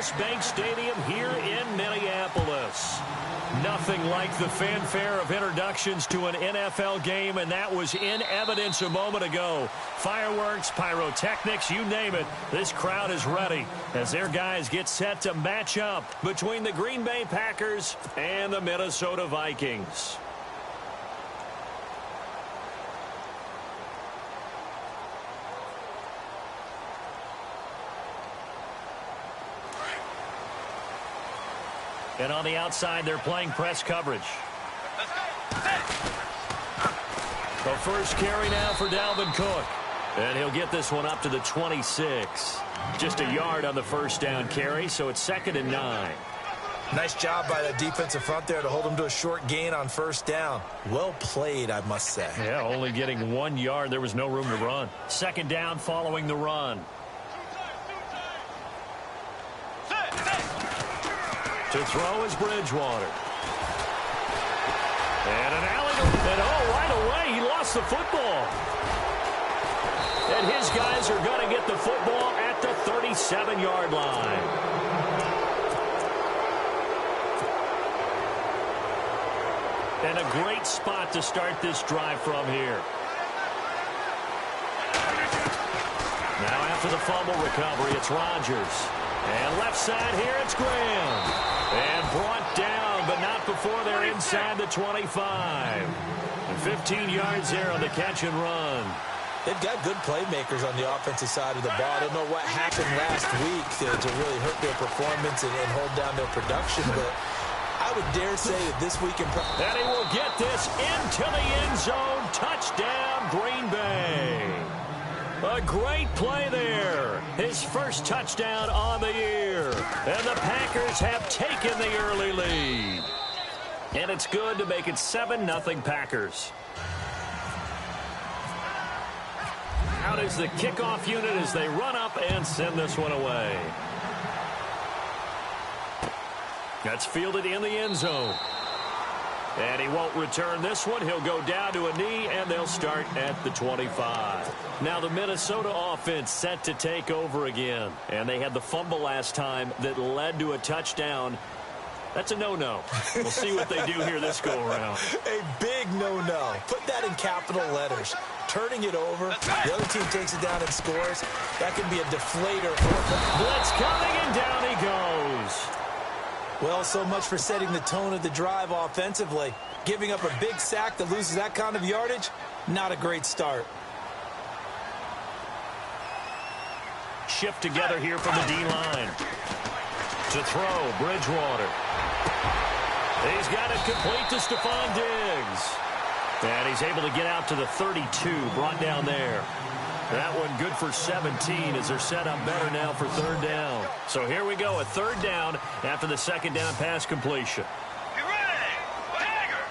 U.S. Bank Stadium here in Minneapolis. Nothing like the fanfare of introductions to an NFL game, and that was in evidence a moment ago. Fireworks, pyrotechnics, you name it. This crowd is ready as their guys get set to match up between the Green Bay Packers and the Minnesota Vikings. And on the outside, they're playing press coverage. The first carry now for Dalvin Cook. And he'll get this one up to the 26. Just a yard on the first down carry, so it's 2nd and 9. Nice job by the defensive front there to hold him to a short gain on first down. Well played, I must say. Yeah, only getting 1 yard. There was no room to run. 2nd down following the run. To throw is Bridgewater. And an alley. And right away, he lost the football. And his guys are going to get the football at the 37-yard line. And a great spot to start this drive from here. Now after the fumble recovery, it's Rodgers. And left side here, it's Graham. And brought down, but not before they're inside the 25. And 15 yards there on the catch and run. They've got good playmakers on the offensive side of the ball. I don't know what happened last week to really hurt their performance and hold down their production, but I would dare say that this week in practice. And he will get this into the end zone. Touchdown, Green Bay. A great play there. His first touchdown on the year. And the Packers have taken the early lead. And it's good to make it 7-0 Packers. Out is the kickoff unit as they run up and send this one away. That's fielded in the end zone. And he won't return this one. He'll go down to a knee, and they'll start at the 25. Now the Minnesota offense set to take over again. And they had the fumble last time that led to a touchdown. That's a no-no. We'll see what they do here this go-around. A big no-no. Put that in capital letters. Turning it over, the other team takes it down and scores. That can be a deflator. Blitz coming, and down he goes. Well, so much for setting the tone of the drive offensively. Giving up a big sack that loses that kind of yardage, not a great start. Shift together here from the D-line. To throw, Bridgewater. He's got it complete to Stephon Diggs. And he's able to get out to the 32, brought down there. That one good for 17 as they're set up better now for 3rd down. So here we go, a 3rd down after the 2nd down pass completion. Get ready! Tiger!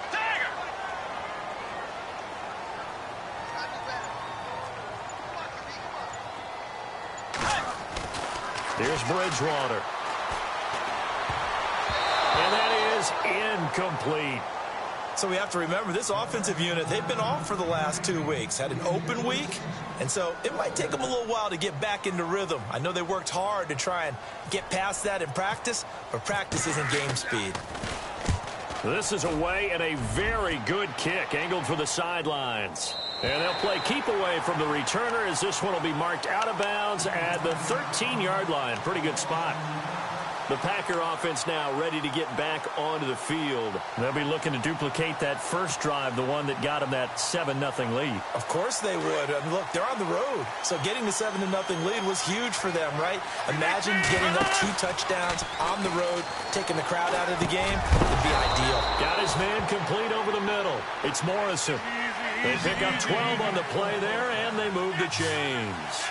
Here's Bridgewater. And that is incomplete. So we have to remember this offensive unit, they've been off for the last 2 weeks. Had an open week, and so it might take them a little while to get back into rhythm. I know they worked hard to try and get past that in practice, but practice isn't game speed. This is away and a very good kick angled for the sidelines. And they'll play keep away from the returner as this one will be marked out of bounds at the 13-yard line. Pretty good spot. The Packer offense now ready to get back onto the field. They'll be looking to duplicate that first drive, the one that got them that 7-0 lead. Of course they would. I mean, look, they're on the road. So getting the 7-0 lead was huge for them, right? Imagine getting up 2 touchdowns on the road, taking the crowd out of the game. Would be ideal. Got his man complete over the middle. It's Morrison. They pick up 12 on the play there, and they move the chains.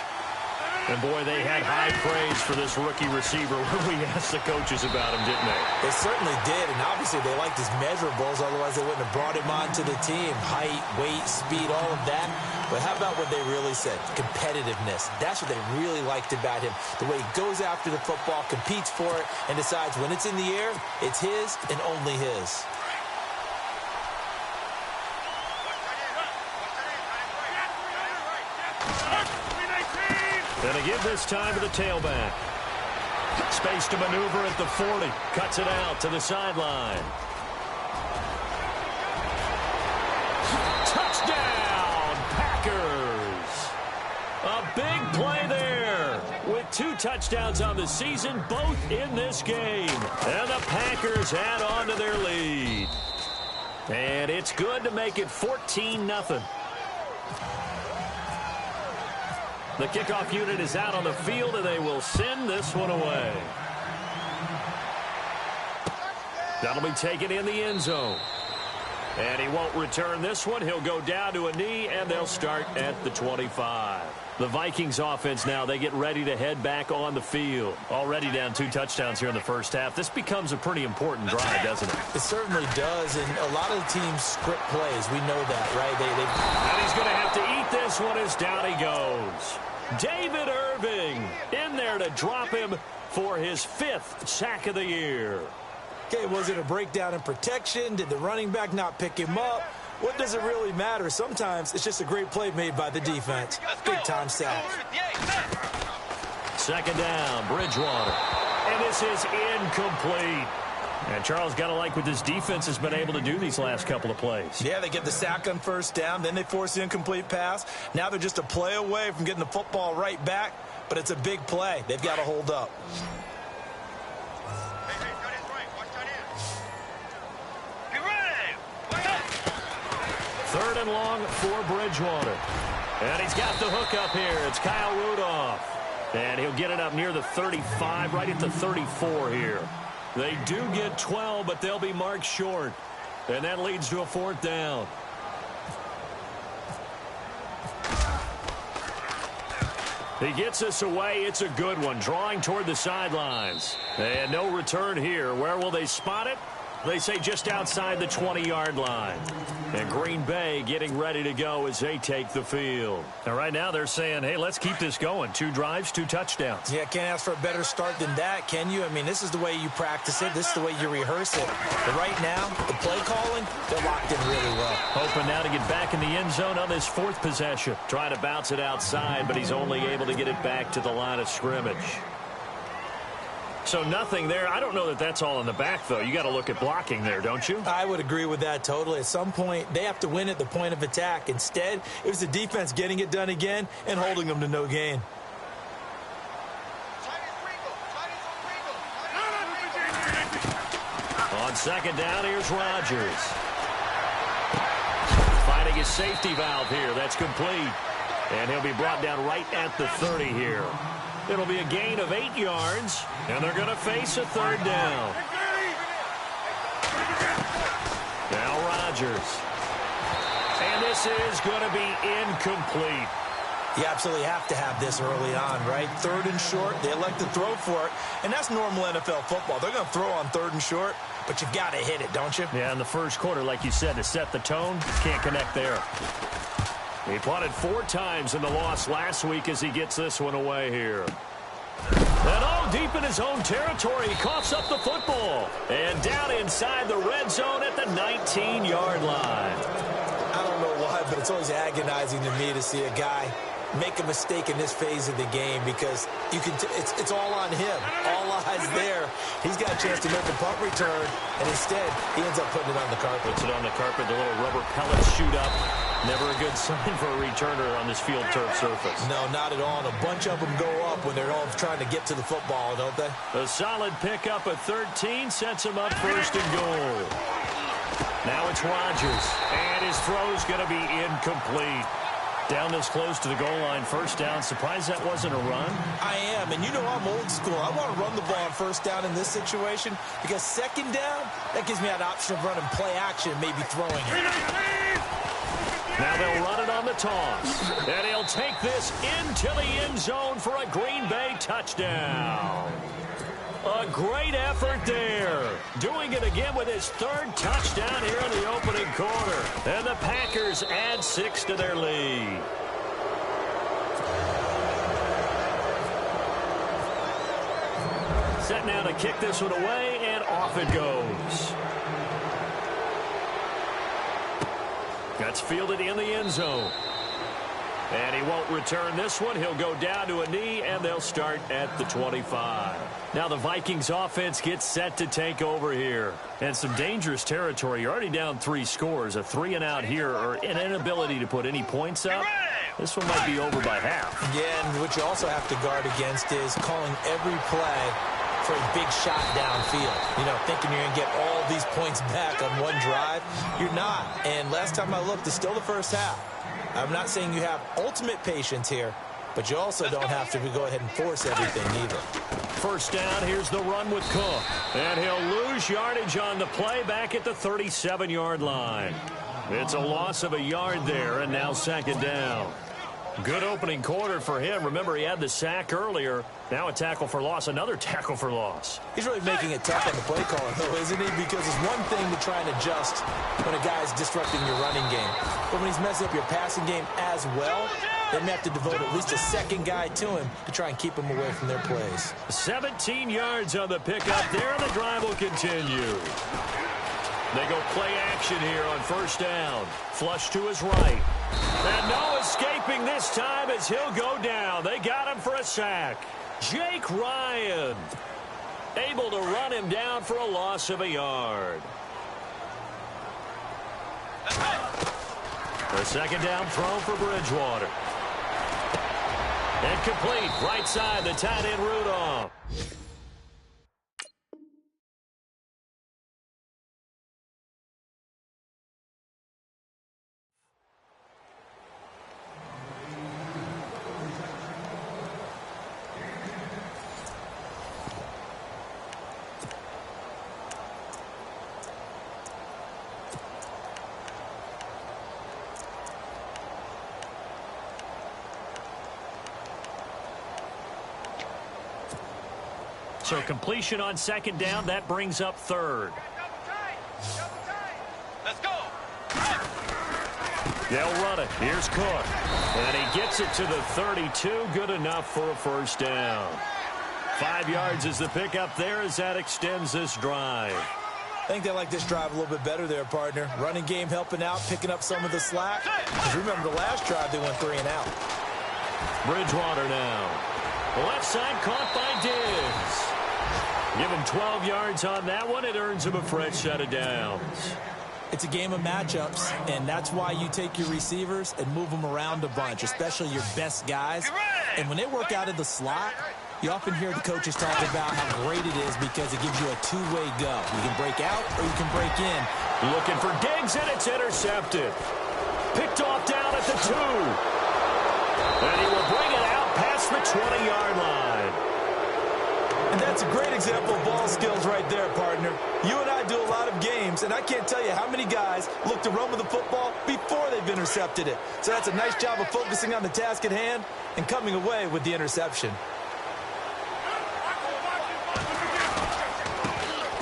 And, boy, they had high praise for this rookie receiver when we asked the coaches about him, didn't they? They certainly did, and obviously they liked his measurables, otherwise they wouldn't have brought him onto the team. Height, weight, speed, all of that. But how about what they really said? Competitiveness. That's what they really liked about him. The way he goes after the football, competes for it, and decides when it's in the air, it's his and only his. And they give this time to the tailback. Space to maneuver at the 40. Cuts it out to the sideline. Touchdown, Packers. A big play there. With 2 touchdowns on the season, both in this game. And the Packers add on to their lead. And it's good to make it 14-0. The kickoff unit is out on the field, and they will send this one away. That'll be taken in the end zone. And he won't return this one. He'll go down to a knee, and they'll start at the 25. The Vikings offense now, they get ready to head back on the field. Already down 2 touchdowns here in the first half. This becomes a pretty important drive, doesn't it? It certainly does, and a lot of the teams script plays. We know that, right? And he's going to have to eat this one as down he goes. David Irving in there to drop him for his 5th sack of the year. Okay, was it a breakdown in protection? Did the running back not pick him up? What does it really matter? Sometimes it's just a great play made by the defense. Big-time sack. 2nd down, Bridgewater. And this is incomplete. And Charles, got to like what this defense has been able to do these last couple of plays. Yeah, they get the sack on 1st down, then they force the incomplete pass. Now they're just a play away from getting the football right back, but it's a big play. They've got to hold up. Third and long for Bridgewater. And he's got the hook up here. It's Kyle Rudolph. And he'll get it up near the 35, right at the 34 here. They do get 12, but they'll be marked short. And that leads to a 4th down. He gets us away. It's a good one. Drawing toward the sidelines. And no return here. Where will they spot it? They say just outside the 20-yard line. And Green Bay getting ready to go as they take the field. And right now they're saying, hey, let's keep this going. 2 drives, 2 touchdowns. Yeah, can't ask for a better start than that, can you? I mean, this is the way you practice it. This is the way you rehearse it. But right now, the play calling, they're locked in really well. Hoping now to get back in the end zone on this 4th possession. Trying to bounce it outside, but he's only able to get it back to the line of scrimmage. So nothing there. I don't know that that's all in the back, though. You got to look at blocking there, don't you? I would agree with that totally. At some point, they have to win at the point of attack. Instead, it was the defense getting it done again and holding them to no gain. On 2nd down, here's Rodgers. Finding his safety valve here. That's complete. And he'll be brought down right at the 30 here. It'll be a gain of 8 yards, and they're going to face a 3rd down. Now Rodgers. And this is going to be incomplete. You absolutely have to have this early on, right? 3rd and short, they elect to throw for it, and that's normal NFL football. They're going to throw on 3rd and short, but you've got to hit it, don't you? Yeah, in the first quarter, like you said, to set the tone, can't connect there. He punted 4 times in the loss last week as he gets this one away here. And all deep in his own territory, he coughs up the football. And down inside the red zone at the 19-yard line. I don't know why, but it's always agonizing to me to see a guy make a mistake in this phase of the game because you can it's all on him. All eyes there. He's got a chance to make a punt return, and instead he ends up putting it on the carpet. Puts it on the carpet, the little rubber pellets shoot up. Never a good sign for a returner on this field turf surface. No, not at all. And a bunch of them go up when they're all trying to get to the football, don't they? A solid pickup at 13 sets him up 1st and goal. Now it's Rodgers, and his throw's going to be incomplete. Down this close to the goal line, 1st down. Surprised that wasn't a run? I am, and you know I'm old school. I want to run the ball on 1st down in this situation because 2nd down, that gives me an option of running play action, maybe throwing it. Now they'll run it on the toss. And he'll take this into the end zone for a Green Bay touchdown. A great effort there. Doing it again with his 3rd touchdown here in the opening quarter. And the Packers add 6 to their lead. Set now to kick this one away, and off it goes. That's fielded in the end zone. And he won't return this one. He'll go down to a knee, and they'll start at the 25. Now the Vikings offense gets set to take over here. And some dangerous territory. You're already down 3 scores. A 3-and-out here, or an inability to put any points up. This one might be over by half. Yeah, and what you also have to guard against is calling every play for a big shot downfield. You know, thinking you're going to get all these points back on one drive. You're not. And last time I looked, it's still the first half. I'm not saying you have ultimate patience here, but you also don't have to go ahead and force everything either. First down, here's the run with Cook. And he'll lose yardage on the play back at the 37-yard line. It's a loss of a yard there, and now second down. Good opening quarter for him. Remember, he had the sack earlier. Now a tackle for loss, another tackle for loss. He's really making it tough on the play caller, though, isn't he? Because it's one thing to try and adjust when a guy's disrupting your running game. But when he's messing up your passing game as well, they may have to devote at least a second guy to him to try and keep him away from their plays. 17 yards on the pickup there, and the drive will continue. They go play action here on first down. Flush to his right. And no escaping this time as he'll go down. They got him for a sack. Jake Ryan able to run him down for a loss of a yard. The second down throw for Bridgewater. And complete. Right side, the tight end Rudolph. So completion on second down, that brings up third. Let's go. They'll run it. Here's Cook. And he gets it to the 32. Good enough for a first down. 5 yards is the pickup there as that extends this drive. I think they like this drive a little bit better there, partner. Running game helping out, picking up some of the slack. Because remember, the last drive they went 3 and out. Bridgewater now. Left side caught by Diggs. Give him 12 yards on that one. It earns him a fresh set of downs. It's a game of matchups, and that's why you take your receivers and move them around a bunch, especially your best guys. And when they work out of the slot, you often hear the coaches talk about how great it is because it gives you a two-way go. You can break out or you can break in. Looking for Diggs, and it's intercepted. Picked off down at the 2. And he will bring it out past the 20-yard line. And that's a great example of ball skills right there, partner. You and I do a lot of games, and I can't tell you how many guys look to run with the football before they've intercepted it. So that's a nice job of focusing on the task at hand and coming away with the interception.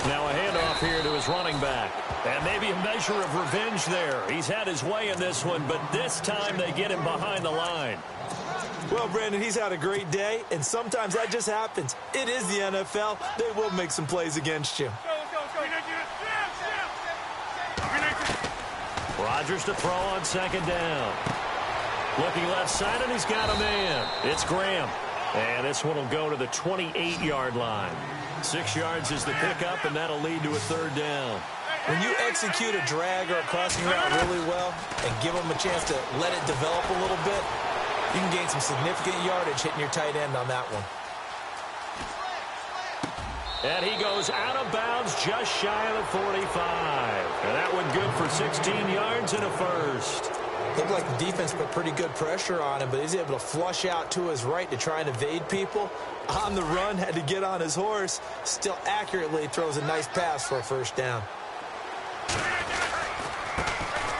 Now a handoff here to his running back. And maybe a measure of revenge there. He's had his way in this one, but this time they get him behind the line. Well, Brandon, he's had a great day, and sometimes that just happens. It is the NFL. They will make some plays against you. Rodgers to throw on second down. Looking left side, and he's got a man. It's Graham. And this one will go to the 28-yard line. 6 yards is the pickup, and that'll lead to a third down. When you execute a drag or a crossing route really well and give them a chance to let it develop a little bit, you can gain some significant yardage hitting your tight end on that one. And he goes out of bounds just shy of the 45. And that one good for 16 yards and a first. Looked like the defense put pretty good pressure on him, but he's able to flush out to his right to try and evade people. On the run, had to get on his horse. Still accurately throws a nice pass for a first down.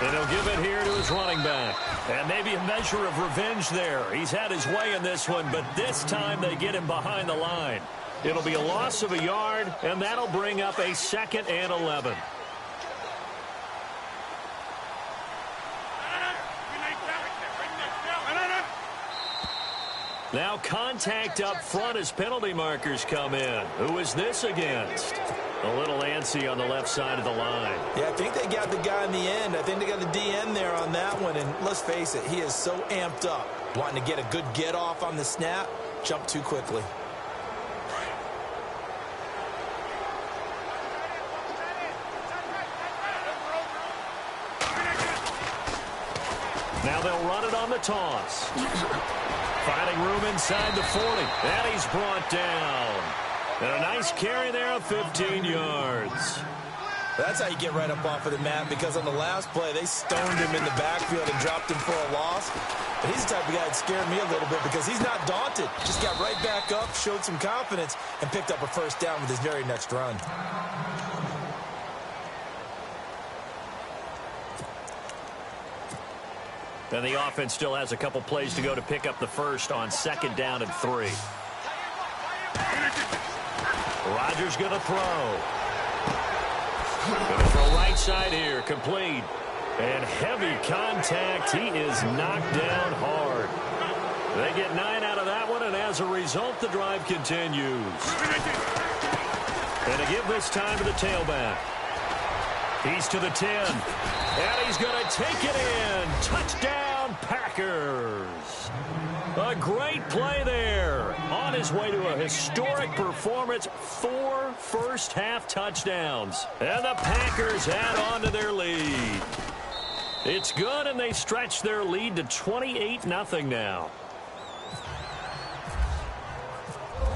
And he'll give it here to his running back. And maybe a measure of revenge there. He's had his way in this one, but this time they get him behind the line. It'll be a loss of a yard, and that'll bring up a 2nd and 11. Now contact up front as penalty markers come in. Who is this against? A little antsy on the left side of the line. Yeah, I think they got the guy in the end. I think they got the DN there on that one. And let's face it, he is so amped up. Wanting to get a good get off on the snap, jump too quickly. Now they'll run it on the toss. Finding room inside the 40. And he's brought down. And a nice carry there of 15 yards. That's how you get right up off of the mat, because on the last play, they stoned him in the backfield and dropped him for a loss. But he's the type of guy that scared me a little bit because he's not daunted. Just got right back up, showed some confidence, and picked up a first down with his very next run. And the offense still has a couple plays to go to pick up the first on 2nd down and 3. Rodgers going to throw. Going to throw right side here, complete. And heavy contact. He is knocked down hard. They get 9 out of that one, and as a result, the drive continues. And to give this time to the tailback. He's to the 10. And he's going to take it in. Touchdown, Packers. A great play there. On his way to a historic performance. 4 first-half touchdowns. And the Packers add on to their lead. It's good, and they stretch their lead to 28-0 now.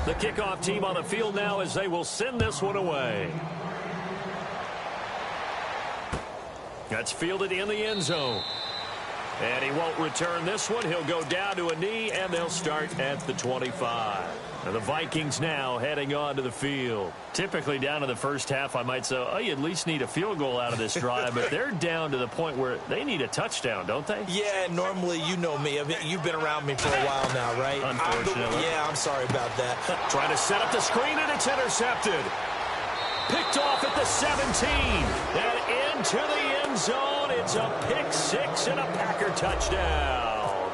The kickoff team on the field now as they will send this one away. That's fielded in the end zone. And he won't return this one. He'll go down to a knee, and they'll start at the 25. And the Vikings now heading on to the field. Typically down to the first half, I might say, oh, you at least need a field goal out of this drive. But they're down to the point where they need a touchdown, don't they? Yeah, normally, you know me. You've been around me for a while now, right? Unfortunately. I'm sorry about that. Trying to set up the screen, and it's intercepted. Picked off at the 17. And into the end zone. It's a pick 6 and a Packer touchdown.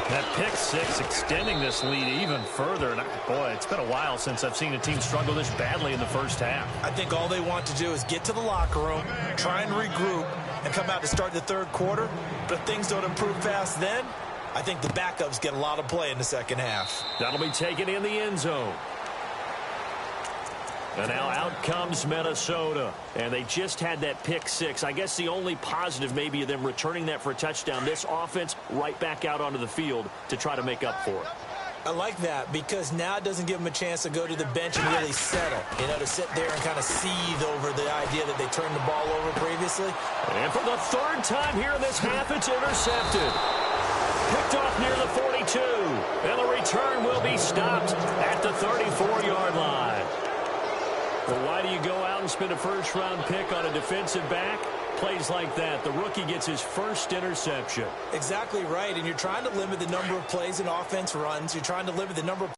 That pick 6 extending this lead even further. And boy, it's been a while since I've seen a team struggle this badly in the first half. I think all they want to do is get to the locker room, try and regroup, and come out to start the third quarter. But if things don't improve fast then, I think the backups get a lot of play in the second half. That'll be taken in the end zone. And now out comes Minnesota. And they just had that pick 6. I guess the only positive maybe of them returning that for a touchdown. This offense right back out onto the field to try to make up for it. I like that because now it doesn't give them a chance to go to the bench and really settle. You know, to sit there and kind of seethe over the idea that they turned the ball over previously. And for the 3rd time here in this half, it's intercepted. Picked off near the 42. And the return will be stopped at the 34-yard line. Well, why do you go out and spend a first-round pick on a defensive back? Plays like that. The rookie gets his first interception. Exactly right, and you're trying to limit the number of plays an offense runs. You're trying to limit the number of